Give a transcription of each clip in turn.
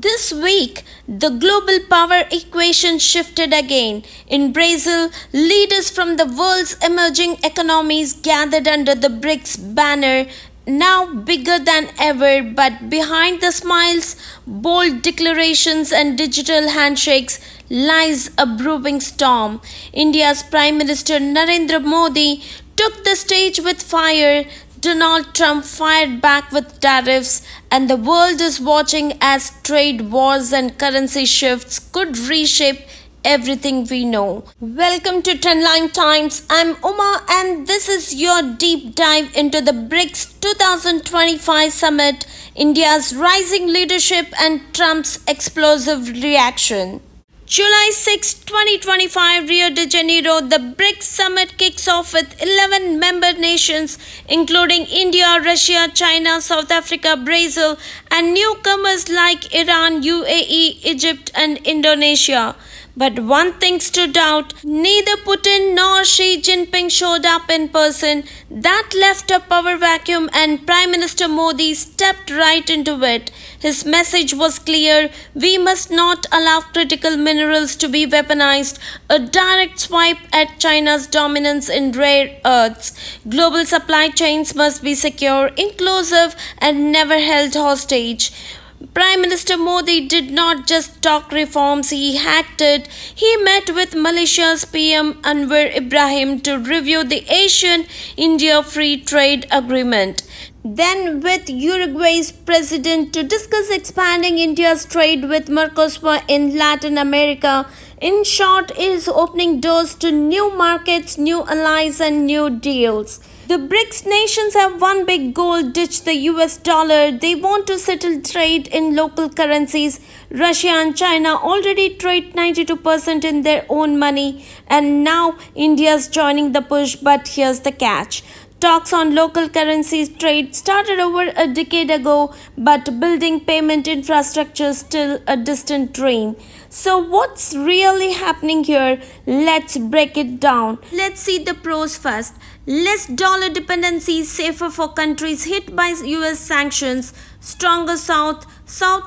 This week, the global power equation shifted again. In Brazil, leaders from the world's emerging economies gathered under the BRICS banner, now bigger than ever, but behind the smiles, bold declarations, and digital handshakes lies a brewing storm. India's Prime Minister Narendra Modi took the stage with fire. Donald Trump fired back with tariffs, and the world is watching as trade wars and currency shifts could reshape everything we know. Welcome to Trendline Times. I'm Uma, and this is your deep dive into the BRICS 2025 summit, India's rising leadership, and Trump's explosive reaction. July 6, 2025, Rio de Janeiro, the BRICS summit kicks off with 11 member nations, including India, Russia, China, South Africa, Brazil, and newcomers like Iran, UAE, Egypt, and Indonesia. But one thing stood out, neither Putin nor Xi Jinping showed up in person. That left a power vacuum, and Prime Minister Modi stepped right into it. His message was clear: we must not allow critical minerals to be weaponized, a direct swipe at China's dominance in rare earths. Global supply chains must be secure, inclusive, and never held hostage. Prime Minister Modi did not just talk reforms, he acted. He met with Malaysia's PM Anwar Ibrahim to review the Asian India Free Trade Agreement. Then with Uruguay's president to discuss expanding India's trade with Mercosur in Latin America. In short, is opening doors to new markets, new allies, and new deals. The BRICS nations have one big goal: ditch the US dollar. They want to settle trade in local currencies. Russia and China already trade 92% in their own money, and now India's joining the push. But here's the catch. Talks on local currencies trade started over a decade ago, but building payment infrastructure is still a distant dream. So, what's really happening here? Let's break it down. Let's see the pros first. Less dollar dependency, safer for countries hit by US sanctions, stronger South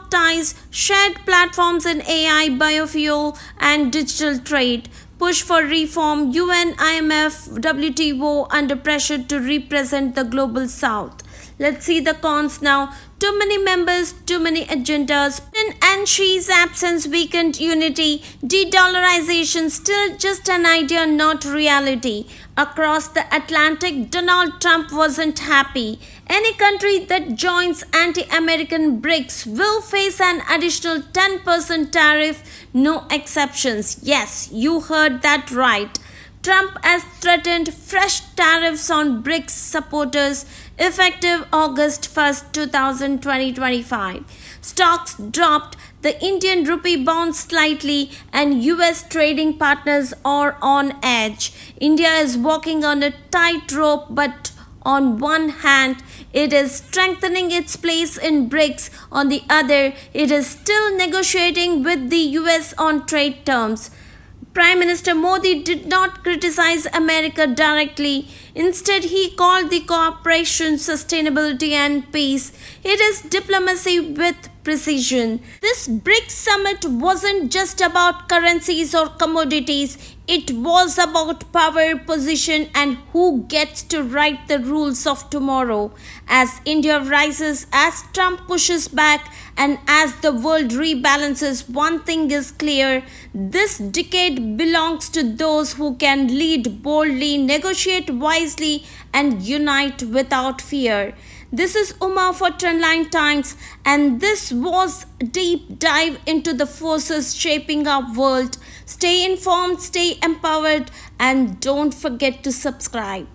ties, shared platforms in AI, biofuel, and digital trade. Push for reform, UN, IMF, WTO under pressure to represent the global South. Let's see the cons now. Too many members, too many agendas. Putin and Xi's absence weakened unity. De-dollarization still just an idea, not reality. Across the Atlantic, Donald Trump wasn't happy. Any country that joins anti-American BRICS will face an additional 10% tariff, no exceptions. Yes, you heard that right. Trump has threatened fresh tariffs on BRICS supporters effective August 1st, 2025. Stocks dropped, the Indian rupee bounced slightly, and US trading partners are on edge. India is walking on a tightrope, but on one hand, it is strengthening its place in BRICS. On the other, it is still negotiating with the US on trade terms. Prime Minister Modi did not criticize America directly. Instead, he called the cooperation sustainability and peace. It is diplomacy with precision. This BRICS summit wasn't just about currencies or commodities. It was about power, position, and who gets to write the rules of tomorrow. As India rises, as Trump pushes back, and as the world rebalances, one thing is clear: this decade belongs to those who can lead boldly, negotiate wisely, and unite without fear. This is Uma for Trendline Times, and this was a deep dive into the forces shaping our world. Stay informed, stay empowered, and don't forget to subscribe.